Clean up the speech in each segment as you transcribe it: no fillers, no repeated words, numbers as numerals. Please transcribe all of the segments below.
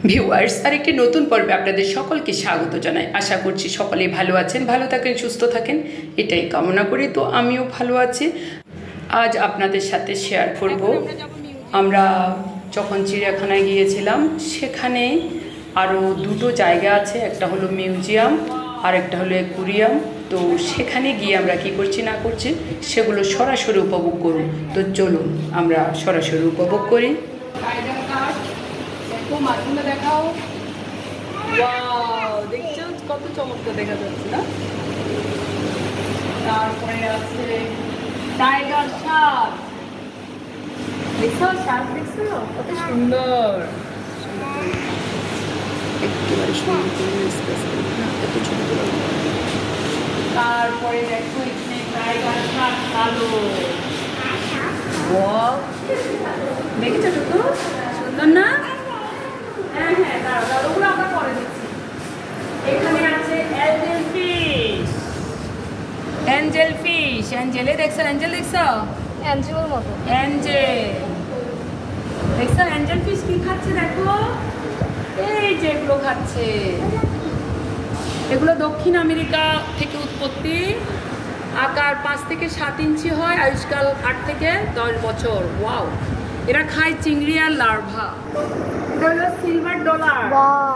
Viewers, আরেকটি নতুন পর্বে আপনাদের সকলকে স্বাগত জানাই। আশা করছি সকলেই ভালো আছেন, ভালো থাকেন, সুস্থ থাকেন, এটাই কামনা করি। তো আমিও ভালো আছি। আজ আপনাদের সাথে শেয়ার করব আমরা যখন চিড়িয়াখানায় গিয়েছিলাম, সেখানে আরও দুটো জায়গা আছে, একটা হলো মিউজিয়াম আর একটা হলো অ্যাকুয়ারিয়াম। তো সেখানে গিয়ে আমরা কি করছি না করছি সেগুলো সরাসরি উপভোগ করুন। তো চলুন আমরা সরাসরি উপভোগ করি। মাছগুলো দেখাও। ওয়াও, দেখছো কত চমৎকার দেখা যাচ্ছে না? তারপরে আছে টাইগার শার্ক। দেখছো শার্ক, দেখছো কত সুন্দর, একেবারে সুন্দর। এত ছোট। তারপরে দেখো এখানে টাইগার শার্ক কালো। ওয়াও, দেখেছো টুকু সুন্দর না? হ্যাঁ হ্যাঁ, দাঁড়াও, ওগুলো আমরা পরে দেখছি। এখানে আছে অ্যাঞ্জেল ফিশ। অ্যাঞ্জেল ফিশ, অ্যাঞ্জেলে দেখছো? অ্যাঞ্জেল দেখছো? অ্যাঞ্জেলের মতো অ্যাঞ্জেল দেখছো? অ্যাঞ্জেল ফিশ কি খাচ্ছে দেখো, এই যে এগুলো খাচ্ছে। এগুলো দক্ষিণ আমেরিকা থেকে উৎপত্তি। আকার 5 থেকে 7 ইঞ্চি হয়, আয়ুষ্কাল 8 থেকে 10 বছর। ওয়াও, এরা খায় চিংড়ি আর লার্ভা। সিলভার ডলার,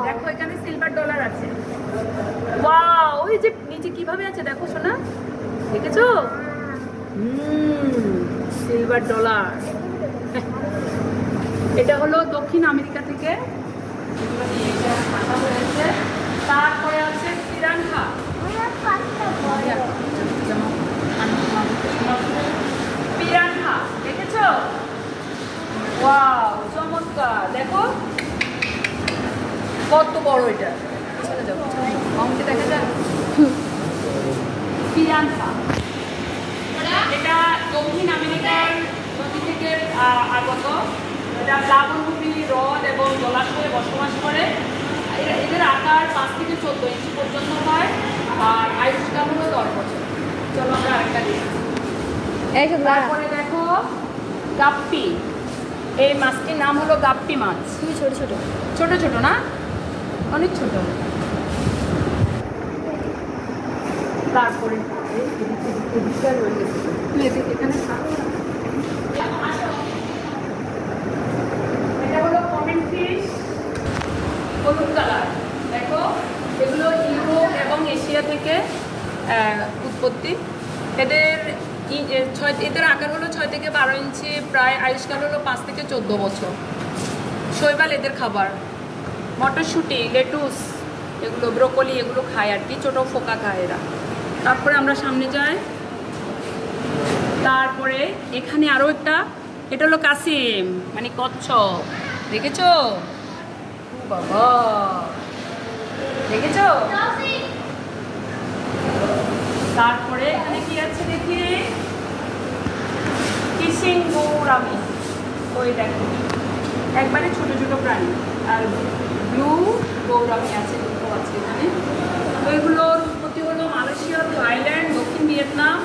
দেখো এখানে সিলভার ডলার আছে। ওয়াও, ওই যে নিচে কিভাবে আছে দেখো সোনা, দেখেছো? Silver dollar. এটা হলো দক্ষিণ আমেরিকা থেকে। তারপরে আছে পিরানহা। পিরানহা দেখেছো? ওয়াও, চমৎকার। দেখো কত বড় এটা, অঙ্কে দেখা যায়। পিরানহা এটা দক্ষিণ আমেরিকার নদী থেকে আগত। এটা প্লাবনভূমি, হ্রদ এবং জলাশয়ে বসবাস করে। এদের আকার 5 থেকে 14 ইঞ্চি পর্যন্ত হয়, আর আয়ুষ্কাল হলো 10 বছর। চলো আমরা আরেকটা দেখি। তারপরে দেখো গাপ্পি। এই মাছটির নাম হলো গাপ্পি মাছ। খুবই ছোট ছোট ছোট ছোট না, অনেক ছোট। তারপরে এটা হলো কমেন ফিশ, হলুদ কালার। দেখো এগুলো ইউরোপ এবং এশিয়া থেকে উৎপত্তি। এদের আকার হলো 6 থেকে 12 ইঞ্চি, প্রায় আয়ুষ্কাল হলো 5 থেকে 14 বছর। শৈবাল এদের খাবার। মটরশুঁটি, লেটুস, এগুলো ব্রোকলি, এগুলো খায় আর কি, ছোটো ফোকা খায় এরা। তারপরে আমরা সামনে যাই। তারপরে এখানে আরও একটা, এটা হলো কাসিম, মানে কচ্ছপ। দেখেছো? বাবা, দেখেছো? তারপরে এখানে কি আছে দেখি, কিসিং গৌরামি। ওই দেখো একবারে ছোট ছোট প্রাণী। আর ব্লু গৌরামি আছে, দুটো আছে এখানে। ওইগুলোর উৎপত্তি হলো মালয়েশিয়া, থাইল্যান্ড, দক্ষিণ ভিয়েতনাম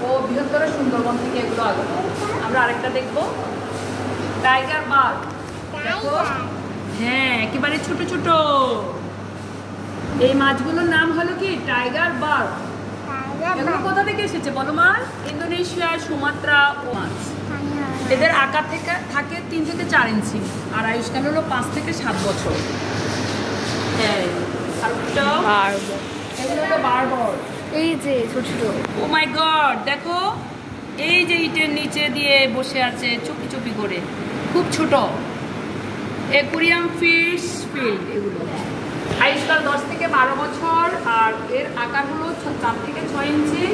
ও বৃহত্তর সুন্দরবন থেকে এগুলো আগত। আমরা আরেকটা দেখবো, টাইগার বাঘ। দেখো, হ্যাঁ একেবারে ছোট ছোট। এই মাছগুলোর নাম হলো কি টাইগার বাঘ। এগুলো কোথা থেকে এসেছে বলো মা? ইন্দোনেশিয়া, সুমাত্রা ও মাছ। এদের আকার থেকে থাকে 3 থেকে 4 ইঞ্চি, আর আয়ুষ্কাল হলো 5 থেকে 7 বছর। হ্যাঁ, আর এগুলো হলো বারবর। এই যে ছোট ছোট। ও মাই গড, দেখো এই যে ইটের নিচে দিয়ে বসে আছে চুপি চুপি করে, খুব ছোট। Aquarium fish field. এগুলো আয়ুষ্কাল 10 থেকে 12 বছর, আর এর আকার হলো 4 থেকে 6 ইঞ্চি।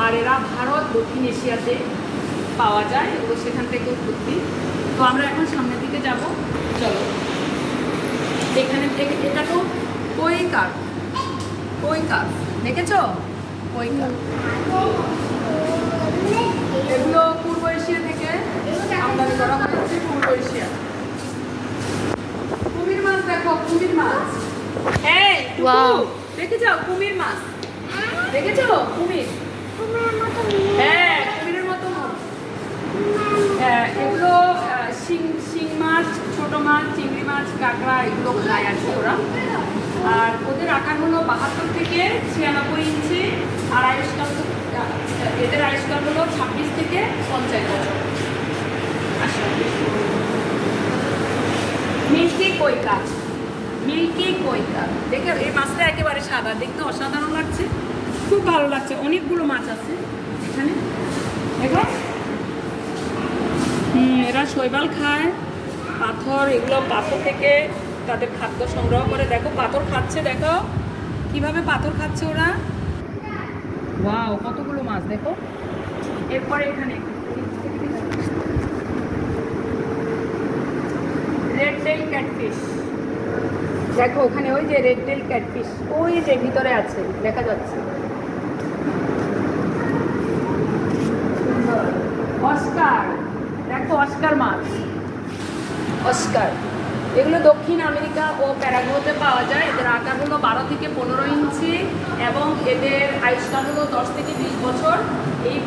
আর এরা ভারত, দক্ষিণ এশিয়াতে পাওয়া যায়, এগুলো সেখান থেকে উৎপত্তি। তো আমরা এখন সামনের দিকে যাব, চলো। এখানে থেকে এটা তো কই কার্প। কই কার্প দেখেছো? কই কার্প এগুলো পূর্ব এশিয়া থেকে আমদানি করা হয়েছে, পূর্ব এশিয়া। কুমির মাছ দেখো, কুমির মাছ। এই দেখে যাও, কুমির মাছ দেখেছো? কুমির, হ্যাঁ কুমিরের মতো। এগুলো শিং মাছ, ছোট ছোট মাছ, চিংড়ি মাছ, কাঁকড়া এগুলো খায় আর কি ওরা। আর ওদের আকার হলো 72 থেকে 96 ইঞ্চি, আর আয়ুষ্কাল এদের আয়ুষ্কাল হলো 26 থেকে 50 বছর। মিল্কি কৈকা, মিল্কি কৈকা দেখে এই মাছটা একেবারে সাদা, দেখতে অসাধারণ লাগছে, খুব ভালো লাগছে। অনেকগুলো মাছ আছে এখানে দেখো। এরা শৈবাল খায়, পাথর, এগুলো পাথর থেকে তাদের খাদ্য সংগ্রহ করে। দেখো পাথর খাচ্ছে, দেখো কিভাবে পাথর খাচ্ছে ওরা। ওয়াও, কতগুলো মাছ দেখো। এরপরে এখানে রেড টেল ক্যাটফিশ দেখো, ওখানে ওই যে রেড টেল ক্যাটফিশ ওই যে ভিতরে আছে, দেখা যাচ্ছে। অস্কার দেখো, অস্কার মাছ, অস্কার এগুলো দক্ষিণ আমেরিকা ও প্যারাগুয়েতে পাওয়া যায়। এদের আকার হলো 12 থেকে 15 ইঞ্চি এবং এদের আয়ুষ্কাল হলো 10 থেকে 20 বছর। এই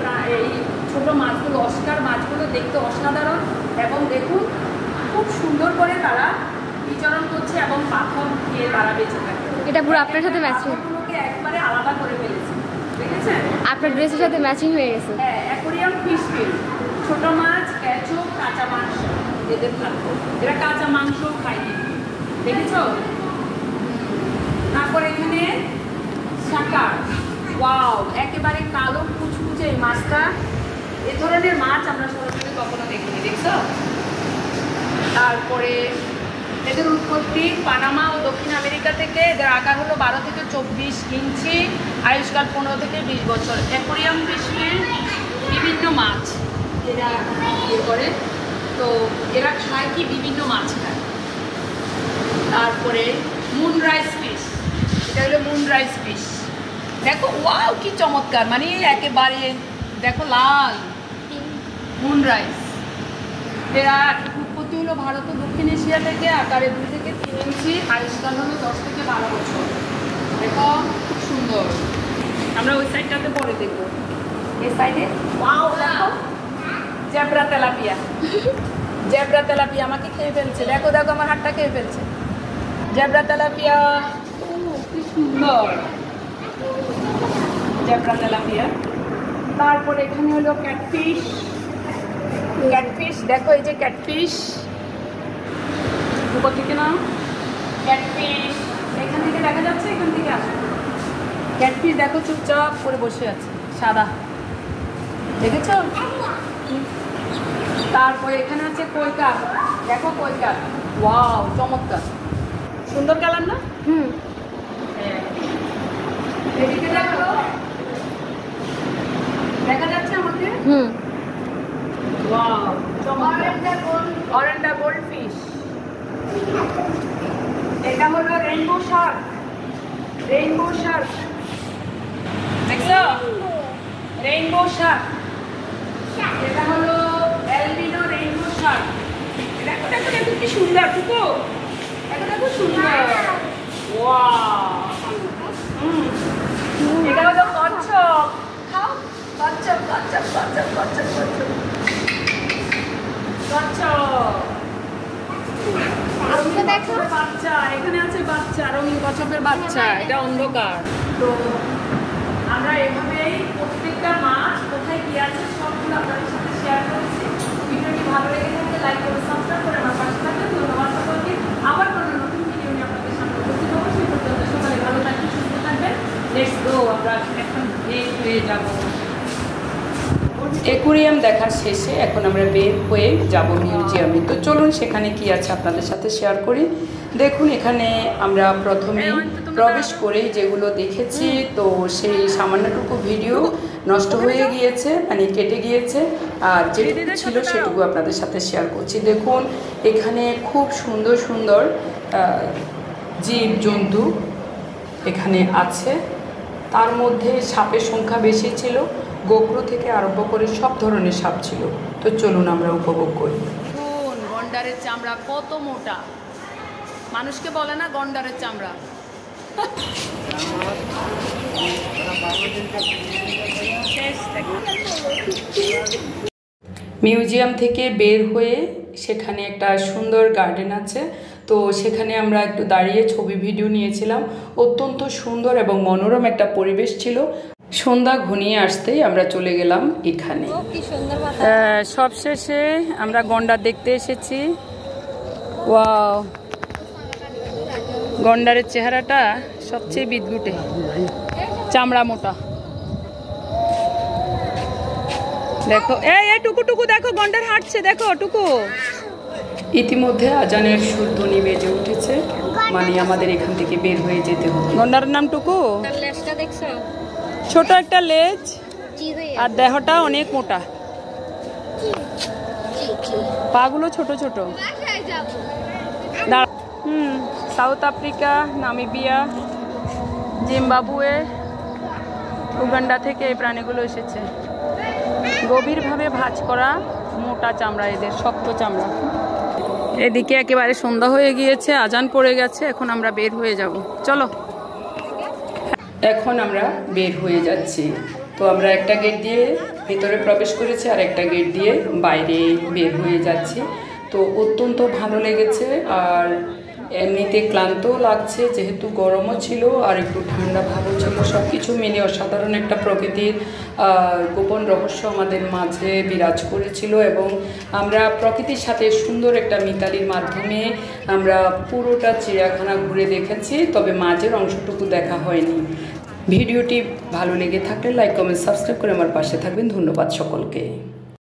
ছোট মাছগুলো, অস্কার মাছগুলো দেখতে অসাধারণ এবং দেখুন খুব সুন্দর করে তারা বিচরণ করছে এবং পাথর দিয়ে তারা বেঁচে থাকে। এটা পুরো আপনার সাথে ম্যাচিং, পাথরগুলোকে একবারে আলাদা করে ফেলেছে, দেখেছেন? আপনার ড্রেসের সাথে ম্যাচিং হয়ে গেছে। হ্যাঁ, অ্যাকোয়ারিয়াম ফিশ ফিল্ড, ছোট মাছ, কেঁচো, কাঁচা মাংস এদের খাদ্য। এরা কাঁচা মাংস খায়, দেখেছ? তারপর এখানে শাকার, ওয়াও, একেবারে কালো কুচকুচে এই মাছটা। এ ধরনের মাছ আমরা সরাসরি কখনো দেখিনি, দেখছো? তারপরে এদের উৎপত্তি পানামা ও দক্ষিণ আমেরিকা থেকে। এদের আকার হলো 12 থেকে 24 ইঞ্চি, আয়ুষ্কাল 15 থেকে 20 বছর। অ্যাকোয়ারিয়াম ফিশ ফিল্ড, বিভিন্ন মাছ এরা ইয়ে করে, তো এরা খায় কি বিভিন্ন মাছ খায়। তারপরে মুন রাইস ফিশ, এটা হলো মুন রাইস ফিশ দেখো, ওয়াও কি চমৎকার, মানে একেবারে দেখো লাল মুন রাইস। এরা উৎপত্তি হলো ভারত ও দক্ষিণ এশিয়া থেকে, আকারে 2 থেকে 3 ইঞ্চি, আয়ুষ্কাল হলো 10 থেকে 12 বছর। দেখো খুব সুন্দর। আমরা ওই সাইডটাতে পরে দেখবো, এই সাইডে ওয়াও দেখো জেব্রা তেলাপিয়া, জেব্রা তেলাপিয়া আমাকে খেয়ে ফেলছে, দেখো দেখো আমার হাতটা খেয়ে ফেলছে। জেব্রা তেলাপিয়া কি সুন্দর, জেব্রা তেলাপিয়া। তারপরে এখানে হলো ক্যাটফিশ, ক্যাটফিশ দেখো, এই যে ক্যাটফিশ উপর থেকে না, ক্যাটফিশ এখান থেকে দেখা যাচ্ছে, এখান থেকে আসে ক্যাটফিশ দেখো, চুপচাপ করে বসে আছে, সাদা, দেখেছ? তারপরে এখানে আছে কৈকা, দেখো কৈকা, ওয়াও চমৎকার, সুন্দর কালার না? এদিকে দেখো, দেখা যাচ্ছে আমাকে? ওয়াও চমৎকার, অরেন্ডা গোল্ডফিশ। এটা হলো রেইনবো শার্ক, রেইনবো শার্ক দেখছো? রেইনবো শার্ক, এটা হলো অ্যালবিনো রেইনবো শার্ক। দেখো দেখো দেখো কি সুন্দর, টুকু দেখো দেখো সুন্দর, ওয়াও। এটা হলো কচ্ছপ, খাও কচ্ছপ, কচ্ছপ কচ্ছপ কচ্ছপ কচ্ছপ কচ্ছপ। দেখো বাচ্চা, এখানে আছে বাচ্চা, রঙিন কচ্ছপের বাচ্চা, এটা অন্ধকার। তো আমরা এভাবেই প্রত্যেকটা মাছ কোথায় কি আছে সবগুলো আপনাদের সাথে শেয়ার করেছি। ভিডিওটি ভালো লেগে থাকলে লাইক করে সাবস্ক্রাইব করে আমার পাশে থাকবেন। ধন্যবাদ সকলকে। আবার কোনো নতুন ভিডিও নিয়ে আপনাদের সামনে উপস্থিত হবো। সেই পর্যন্ত সবাই ভালো থাকবেন, সুস্থ থাকবেন। লেটস গো, আমরা এখন বের হয়ে যাব। অ্যাকোয়ারিয়াম দেখার শেষে এখন আমরা বের হয়ে যাব মিউজিয়ামে। তো চলুন সেখানে কি আছে আপনাদের সাথে শেয়ার করি। দেখুন এখানে আমরা প্রথমে প্রবেশ করেই যেগুলো দেখেছি, তো সেই সামান্যটুকু ভিডিও নষ্ট হয়ে গিয়েছে, মানে কেটে গিয়েছে, আর যেটুকু ছিল সেটুকু আপনাদের সাথে শেয়ার করছি। দেখুন এখানে খুব সুন্দর সুন্দর জীবজন্তু এখানে আছে, তার মধ্যে সাপের সংখ্যা বেশি ছিল, গোগ্র থেকে আরম্ভ করে সব ধরনের সাপ ছিল। তো চলুন আমরা উপভোগ করি। গন্ডারের চামড়া কত মোটা, মানুষকে বলে না গন্ডারের চামড়া। মিউজিয়াম থেকে বের হয়ে সেখানে একটা সুন্দর গার্ডেন আছে, তো সেখানে আমরা একটু দাঁড়িয়ে ছবি ভিডিও নিয়েছিলাম। অত্যন্ত সুন্দর এবং মনোরম একটা পরিবেশ ছিল। সন্ধ্যা ঘনিয়ে আসতেই আমরা চলে গেলাম এখানে। সবশেষে আমরা গন্ডার দেখতে এসেছি। ওয়াও, গন্ডারের চেহারাটা সবচেয়ে বিদঘুটে, চামড়া মোটা। দেখো এই টুকু টুকু, দেখো গন্ডার হাঁটছে, দেখো টুকু। ইতিমধ্যে আজানের সুরধ্বনি বেজে উঠেছে, মানে আমাদের এখান থেকে বের হয়ে যেতে হবে। গন্ডারের নাম টুকু। ছোট একটা লেজ আর দেহটা অনেক মোটা, পাগুলো ছোট ছোট। South Africa, Namibia, Zimbabwe, Uganda থেকে এই প্রাণীগুলো এসেছে। গভীরভাবে ভাঁজ করা, মোটা চামড়া এদের, শক্ত চামড়া। এদিকে একেবারে সন্ধ্যা হয়ে গিয়েছে, আজান পড়ে গেছে, এখন আমরা বের হয়ে যাব। চলো, এখন আমরা বের হয়ে যাচ্ছি। তো আমরা একটা গেট দিয়ে ভিতরে প্রবেশ করেছি আর একটা গেট দিয়ে বাইরে বের হয়ে যাচ্ছি। তো অত্যন্ত ভালো লেগেছে, আর এমনিতে ক্লান্তও লাগছে যেহেতু গরমও ছিল আর একটু ঠান্ডা ভাবও ছিল। সব কিছু মিলে অসাধারণ একটা প্রকৃতির গোপন রহস্য আমাদের মাঝে বিরাজ করেছিল, এবং আমরা প্রকৃতির সাথে সুন্দর একটা মিতালির মাধ্যমে আমরা পুরোটা চিড়িয়াখানা ঘুরে দেখেছি, তবে মাঝের অংশটুকু দেখা হয়নি। ভিডিওটি ভালো লেগে থাকলে লাইক, কমেন্ট, সাবস্ক্রাইব করে আমার পাশে থাকবেন। ধন্যবাদ সকলকে।